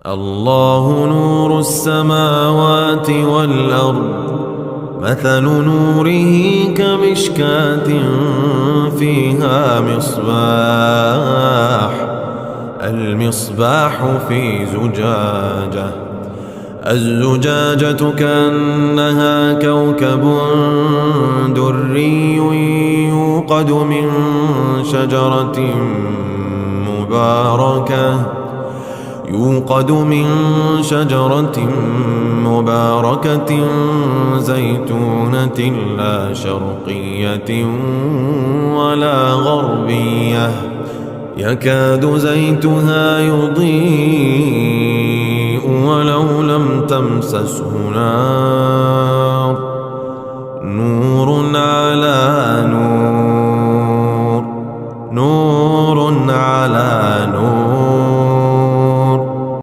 الله نور السماوات والأرض مثل نوره كمشكاة فيها المصباح في زجاجة، الزجاجة كأنها كوكب دري يوقد من شجرة مباركة زيتونة لا شرقية ولا غربية، يكاد زيتها يضيء ولو لم تمسسه نار